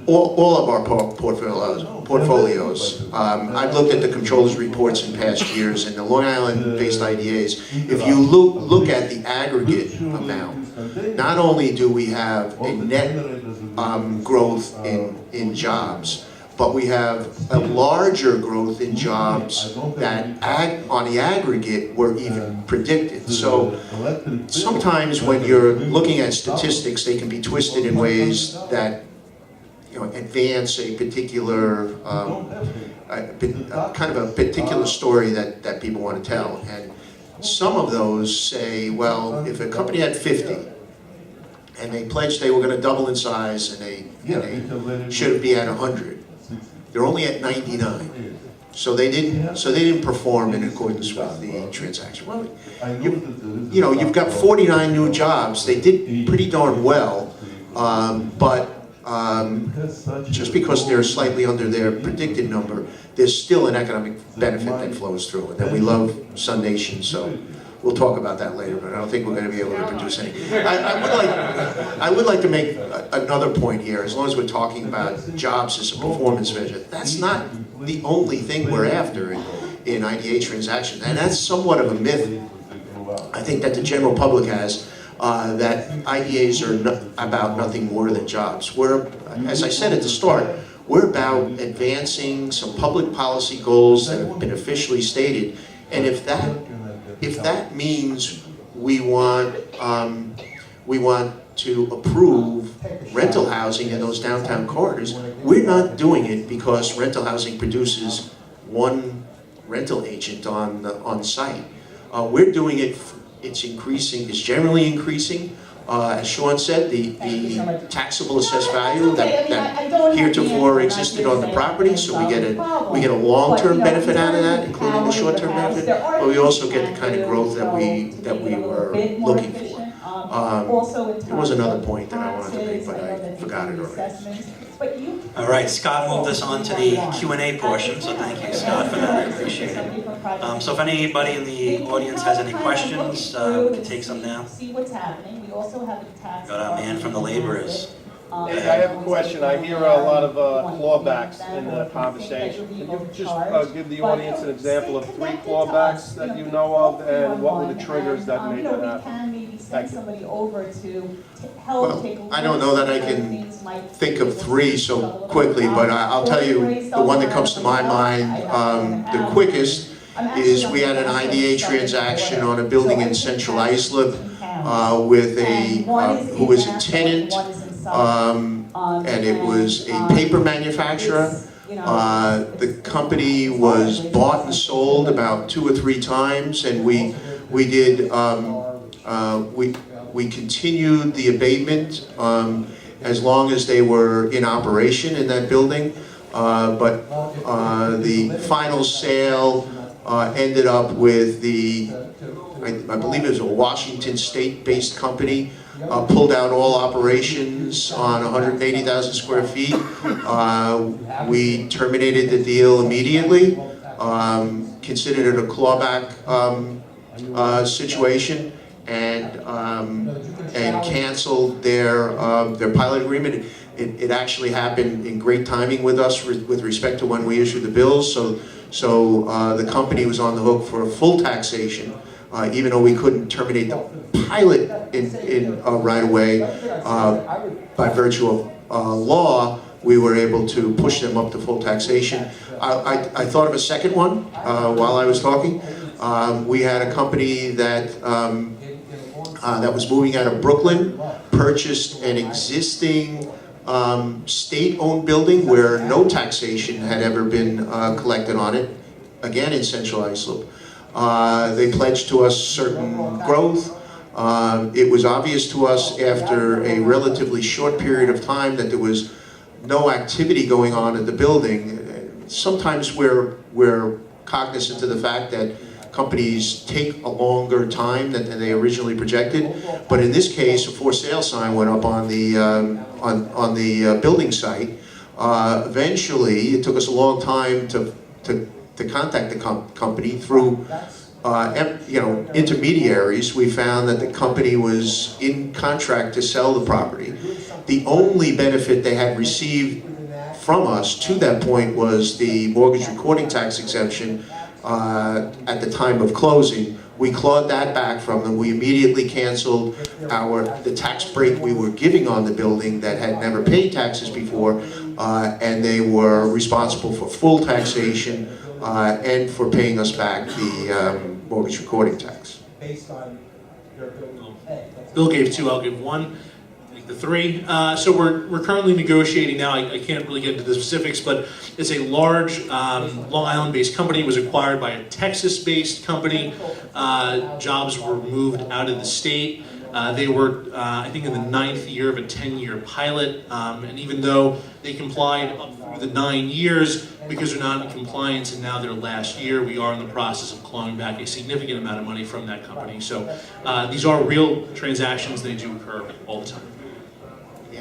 C: all of our portfolios. I've looked at the controllers reports in past years, and the Long Island-based IDAs. If you look at the aggregate amount, not only do we have a net growth in jobs, but we have a larger growth in jobs that on the aggregate were even predicted. So sometimes when you're looking at statistics, they can be twisted in ways that advance a particular, kind of a particular story that people want to tell. And some of those say, well, if a company had 50, and they pledged they were going to double in size, and they should be at 100, they're only at 99. So they didn't perform in accordance with the transaction. Well, you've got 49 new jobs. They did pretty darn well, but just because they're slightly under their predicted number, there's still an economic benefit that flows through it. And we love Sun Nation, so we'll talk about that later, but I don't think we're going to be able to produce any. I would like to make another point here, as long as we're talking about jobs as a performance measure. That's not the only thing we're after in IDA transactions, and that's somewhat of a myth, I think, that the general public has. That IDAs are about nothing more than jobs. As I said at the start, we're about advancing some public policy goals that have been officially stated. And if that means we want to approve rental housing in those downtown corridors, we're not doing it because rental housing produces one rental agent on site. We're doing it. It's increasing, it's generally increasing. As Sean said, the taxable assessed value that heretofore existed on the property, so we get a long-term benefit out of that, including the short-term benefit, but we also get the kind of growth that we were looking for. There was another point that I wanted to make, but I forgot it already.
A: All right, Scott moved us on to the Q&A portion, so thank you, Scott, for that. I appreciate it. So if anybody in the audience has any questions, we can take some now. Got our man from the laborers.
J: I have a question. I hear a lot of clawbacks in the conversation. Can you just give the audience an example of 3 clawbacks that you know of, and what were the triggers that made that happen?
C: Well, I don't know that I can think of 3 so quickly, but I'll tell you the one that comes to my mind the quickest is we had an IDA transaction on a building in Central Islip with who was a tenant, and it was a paper manufacturer. The company was bought and sold about 2 or 3 times, and we continued the abatement as long as they were in operation in that building. But the final sale ended up with I believe it was a Washington State-based company, pulled out all operations on 180,000 square feet. We terminated the deal immediately, considered it a clawback situation, and canceled their pilot agreement. It actually happened in great timing with us with respect to when we issued the bills. So the company was on the hook for a full taxation, even though we couldn't terminate the pilot right away. By virtue of law, we were able to push them up to full taxation. I thought of a second one while I was talking. We had a company that was moving out of Brooklyn, purchased an existing state-owned building where no taxation had ever been collected on it, again in Central Islip. They pledged to us certain growth. It was obvious to us after a relatively short period of time that there was no activity going on at the building. Sometimes we're cognizant of the fact that companies take a longer time than they originally projected, but in this case, a for sale sign went up on the building site. Eventually, it took us a long time to contact the company through intermediaries. We found that the company was in contract to sell the property. The only benefit they had received from us to that point was the mortgage recording tax exemption at the time of closing. We clawed that back from them. We immediately canceled the tax break we were giving on the building that had never paid taxes before, and they were responsible for full taxation and for paying us back the mortgage recording tax.
B: Based on their ability to pay.
D: Bill gave 2, I'll give 1. The 3. So we're currently negotiating now. I can't really get into the specifics, but it's a large Long Island-based company. It was acquired by a Texas-based company. Jobs were moved out of the state. They were, I think, in the 9th year of a 10-year pilot. And even though they complied up through the 9 years, because they're not in compliance and now their last year, we are in the process of clawing back a significant amount of money from that company. So these are real transactions. They do occur all the time.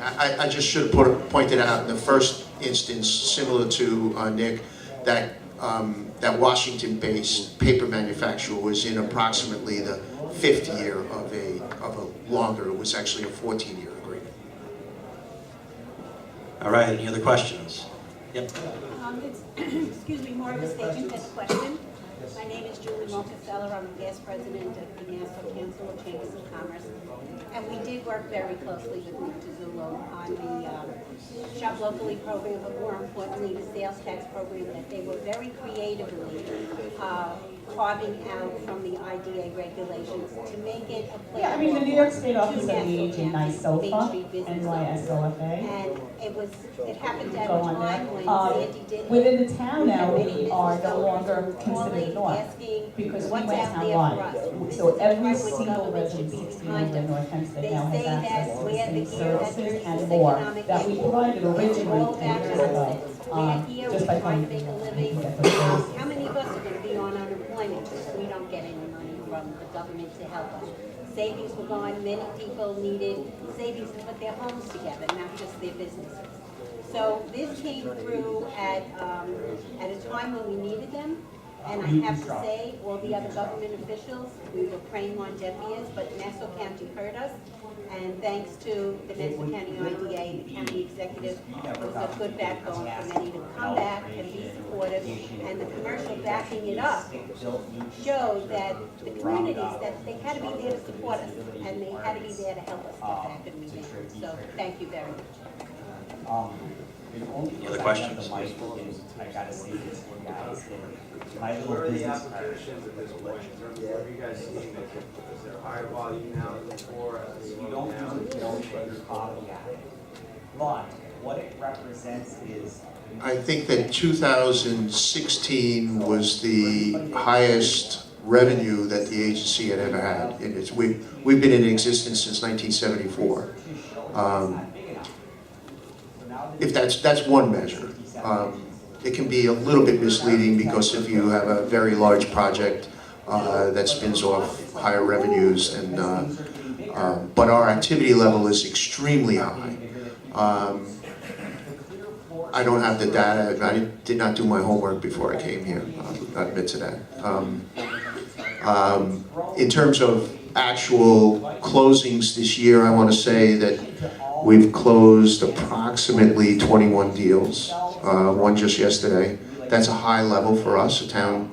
C: I just should have pointed out in the first instance, similar to Nick, that that Washington-based paper manufacturer was in approximately the 5th year of a longer. It was actually a 14-year agreement.
A: All right, any other questions? Yep.
K: Excuse me, more of a statement than a question. My name is Julie Monticello. I'm the past president of the Nassau Council of Chambers of Commerce. And we did work very closely with Nick Tuzzulo on the Shop Locally program, but more importantly, the sales tax program that they were very creatively carving out from the IDA regulations to make it applicable.
E: Yeah, I mean, the New York State Office of the
K: to
E: Aging,
K: Nassau County,
E: NYSOFA,
K: Main Street business
E: NYSOFA.
K: And it happened at
E: Go
K: a
E: on
K: time
E: there.
K: when Sandy did.
E: Within the town now, we are no longer considered north
K: Asking
E: because we
K: what's
E: went
K: out there for
E: townwide.
K: us.
E: So every single
K: Government should
E: resident
K: be
E: 16
K: behind
E: over in
K: us.
E: North Hempstead
K: They
E: now has
K: say that
E: access to the
K: we're
E: same
K: the year that
E: services
K: there's
E: and
K: this
E: more
K: economic
E: that we provided originally 10 years ago.
K: We're here,
E: Just
K: we're
E: by
K: trying
E: coming
K: to make a
E: we
K: living.
E: can get those services.
K: How many of us are going to be on unemployment if we don't get any money from the government to help us? Savings were gone, many people needed savings to put their homes together, not just their businesses. So this came through at a time when we needed them. And I have to say, all the other government officials, we were praying on deaf ears, but Nassau County heard us. And thanks to the Nassau County IDA and the county executive, it was a good backbone for many to come back and be supportive. And the commercial backing it up showed that the communities, that they had to be there to support us, and they had to be there to help us get back and remain. So thank you very much.
A: Any other questions?
H: I gotta say this one, guys. My little business
L: conditions of this election, have you guys seen that? Is there higher volume now than before?
H: You don't put your coffee at it. But what it represents is.
C: I think that 2016 was the highest revenue that the agency had ever had. We've been in existence since 1974. If that's one measure. It can be a little bit misleading because if you have a very large project that spins off higher revenues, and but our activity level is extremely high. I don't have the data. I did not do my homework before I came here. I'll admit to that. In terms of actual closings this year, I want to say that we've closed approximately 21 deals. One just yesterday. That's a high level for us, a town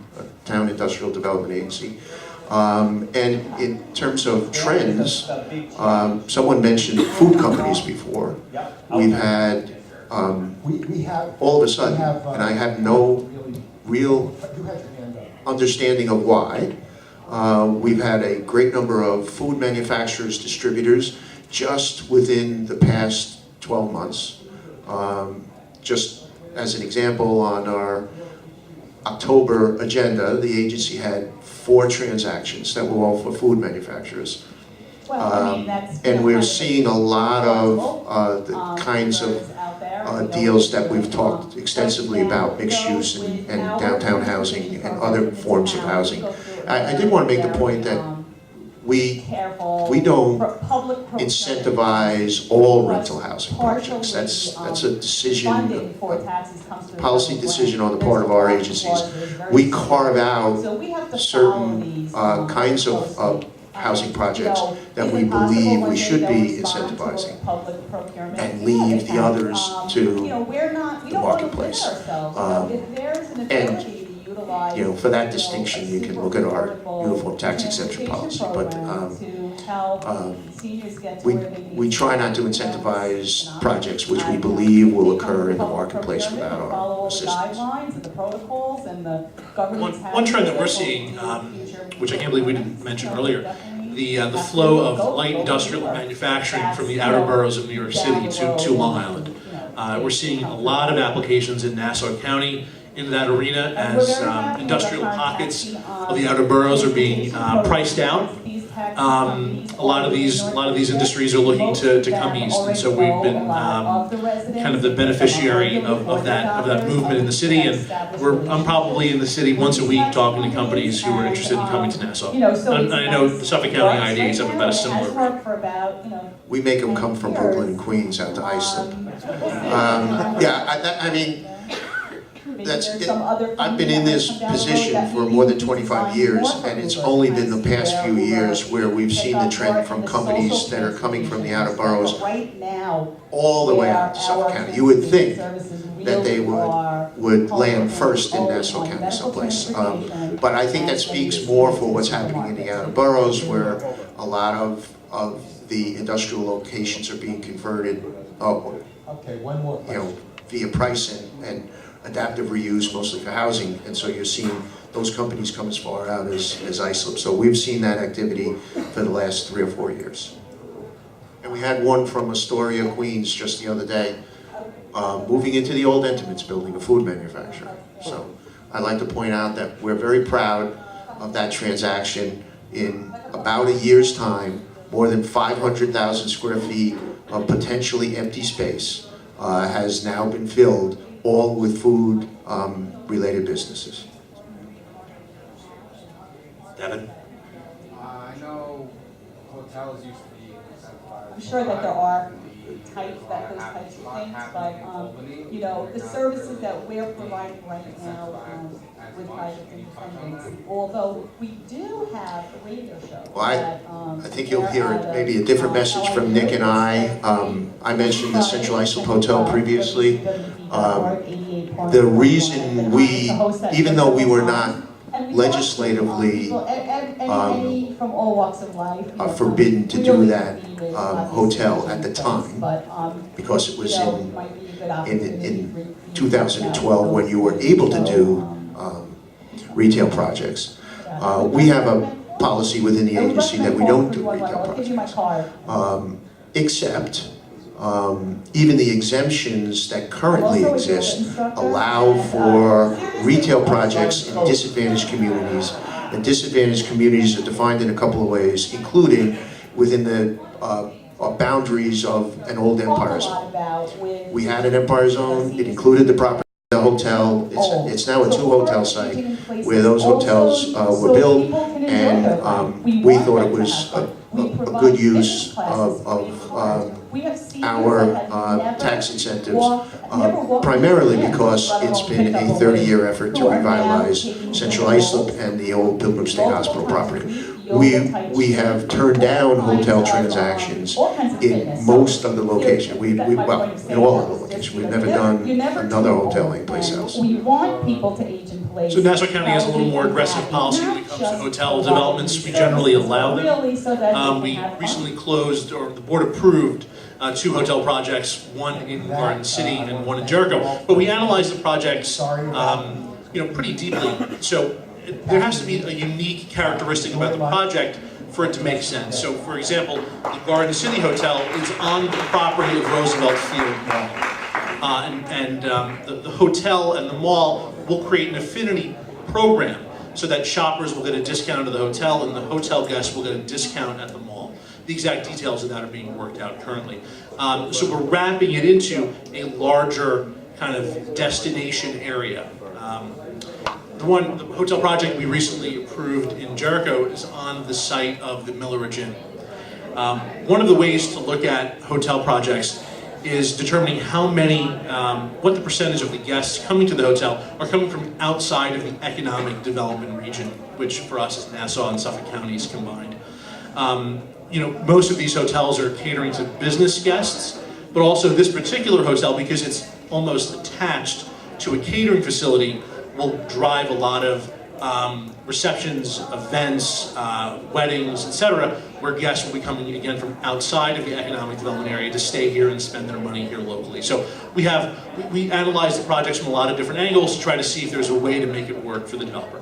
C: industrial development agency. And in terms of trends, someone mentioned food companies before. We've had all of a sudden, and I have no real understanding of why, we've had a great number of food manufacturers, distributors, just within the past 12 months. Just as an example, on our October agenda, the agency had 4 transactions that were all for food manufacturers.
E: Well, I mean, that's.
C: And we're seeing a lot of the kinds of deals that we've talked extensively about, mixed use and downtown housing and other forms of housing. I did want to make the point that we don't incentivize all rental housing projects. That's a decision, a policy decision on the part of our agencies. We carve out certain kinds of housing projects that we believe we should be incentivizing and leave the others to the marketplace. And for that distinction, you can look at our uniform tax exemption policy, but we try not to incentivize projects which we believe will occur in the marketplace without our assistance.
D: One trend that we're seeing, which I can't believe we didn't mention earlier, the flow of light industrial manufacturing from the outer boroughs of New York City to Long Island. We're seeing a lot of applications in Nassau County into that arena as industrial pockets of the outer boroughs are being priced out. A lot of these industries are looking to come east, and so we've been kind of the beneficiary of that movement in the city. And I'm probably in the city once a week talking to companies who are interested in coming to Nassau. And I know the Suffolk County IDAs have about a similar rate.
C: We make them come from Brooklyn and Queens out to Iceland. I mean. I've been in this position for more than 25 years, and it's only been the past few years where we've seen the trend from companies that are coming from the outer boroughs all the way out to Suffolk County. You would think that they would land first in Nassau County someplace. But I think that speaks more for what's happening in the outer boroughs, where a lot of the industrial locations are being converted via pricing and adaptive reuse, mostly for housing, and so you're seeing those companies come as far out as Islip. So we've seen that activity for the last 3 or 4 years. And we had one from Astoria, Queens, just the other day, moving into the old Intimates building, a food manufacturer. So I'd like to point out that we're very proud of that transaction. In about a year's time, more than 500,000 square feet of potentially empty space has now been filled, all with food-related businesses.
A: Devin?
L: I know hotels used to be incentivized.
E: I'm sure that there are those types of things, but the services that we're providing right now with private independents, although we do have a radio show.
C: Well, I think you'll hear maybe a different message from Nick and I. I mentioned the Central Islip Hotel previously. The reason we, even though we were not legislatively forbidden to do that hotel at the time, because it was in 2012 when you were able to do retail projects. We have a policy within the agency that we don't do retail projects, except even the exemptions that currently exist allow for retail projects in disadvantaged communities. And disadvantaged communities are defined in a couple of ways, including within the boundaries of an old Empire Zone. We had an Empire Zone. It included the property of the hotel. It's now a 2-hotel site where those hotels were built, and we thought it was a good use of our tax incentives, primarily because it's been a 30-year effort to revitalize Central Islip and the old Pilgrim State Hospital property. We have turned down hotel transactions in most of the locations. Well, in all of the locations. We've never done another hotel anyplace else.
E: We want people to age in place.
D: So Nassau County has a little more aggressive policy when it comes to hotel developments. We generally allow them. We recently closed, or the board approved, 2 hotel projects, one in Garden City and one in Jericho. But we analyzed the projects, pretty deeply. So there has to be a unique characteristic about the project for it to make sense. So, for example, the Garden City Hotel is on the property of Roosevelt Field Mall. The hotel and the mall will create an affinity program. so that shoppers will get a discount at the hotel and the hotel guests will get a discount at the mall. The exact details of that are being worked out currently. So we're wrapping it into a larger kind of destination area. The hotel project we recently approved in Jericho is on the site of the Milleridge Inn. One of the ways to look at hotel projects is determining how many, what the percentage of the guests coming to the hotel are coming from outside of the economic development region, which for us is Nassau and Suffolk counties combined. You know, most of these hotels are catering to business guests, but also this particular hotel, because it's almost attached to a catering facility, will drive a lot of receptions, events, weddings, etc., where guests will be coming again from outside of the economic development area to stay here and spend their money here locally. So we analyze the projects from a lot of different angles to try to see if there's a way to make it work for the developer.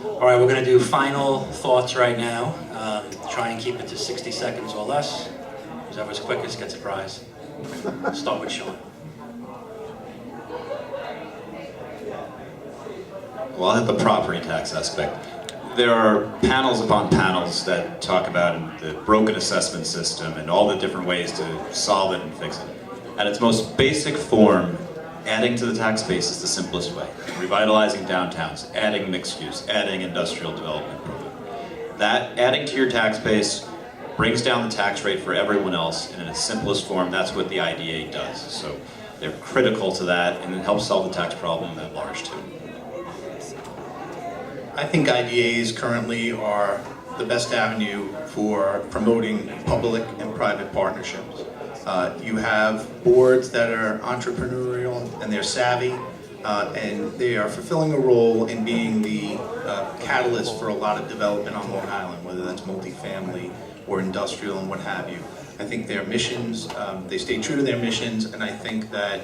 A: All right, we're going to do final thoughts right now. Try and keep it to 60 seconds or less. Whoever's quickest gets a prize. Start with Sean.
G: Well, I'll hit the property tax aspect. There are panels upon panels that talk about the broken assessment system and all the different ways to solve it and fix it. At its most basic form, adding to the tax base is the simplest way. Revitalizing downtowns, adding mixed use, adding industrial development. That adding to your tax base brings down the tax rate for everyone else, and in its simplest form, that's what the IDA does. So they're critical to that, and it helps solve the tax problem at large too.
F: I think IDAs currently are the best avenue for promoting public and private partnerships. You have boards that are entrepreneurial and they're savvy, and they are fulfilling a role in being the catalyst for a lot of development on Long Island, whether that's multifamily or industrial and what have you. I think their missions, they stay true to their missions, and I think that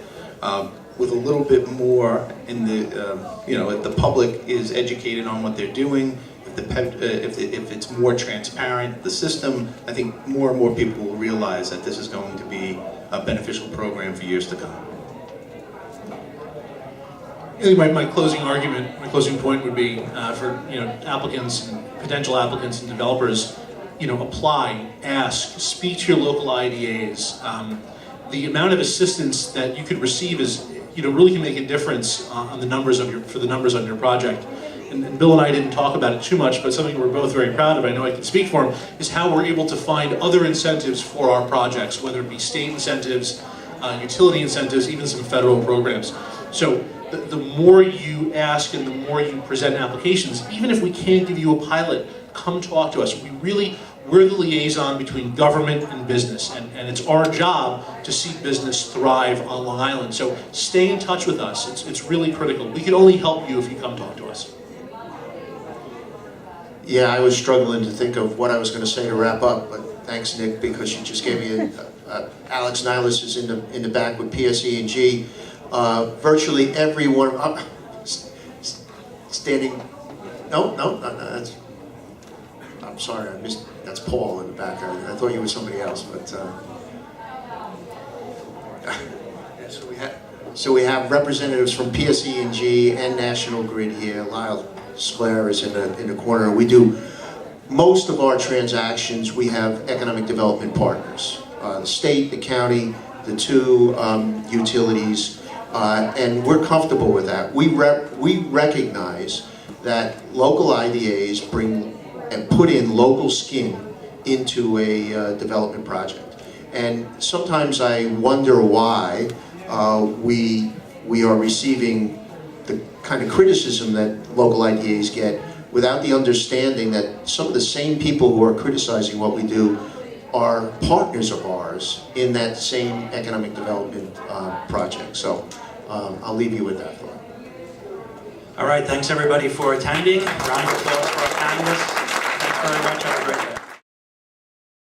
F: with a little bit more in the, if the public is educated on what they're doing, if it's more transparent, the system, I think more and more people will realize that this is going to be a beneficial program for years to come.
D: I think my closing argument, my closing point would be for applicants and potential applicants and developers, apply, ask, speak to your local IDAs. The amount of assistance that you could receive is, really can make a difference on the numbers for the numbers on your project. And Bill and I didn't talk about it too much, but something we're both very proud of, I know I can speak for him, is how we're able to find other incentives for our projects, whether it be state incentives, utility incentives, even some federal programs. So the more you ask and the more you present applications, even if we can't give you a pilot, come talk to us. We're the liaison between government and business, and it's our job to see business thrive on Long Island. So stay in touch with us. It's really critical. We can only help you if you come talk to us.
C: Yeah, I was struggling to think of what I was going to say to wrap up, but thanks, Nick, because you just gave me Alex Niles is in the back with PSE&G. Virtually everyone standing. No, that's. I'm sorry, I missed. That's Paul in the back. I thought you were somebody else, but. So we have representatives from PSE&G and National Grid here. Lyle Sclair is in the corner. We do most of our transactions. We have economic development partners, the state, the county, the two utilities, and we're comfortable with that. We recognize that local IDAs bring and put in local skin into a development project, and sometimes I wonder why we are receiving the kind of criticism that local IDAs get without the understanding that some of the same people who are criticizing what we do are partners of ours in that same economic development project. So I'll leave you with that thought.
A: All right, thanks everybody for attending. Round of applause for our panelists. Thanks very much. Have a great day.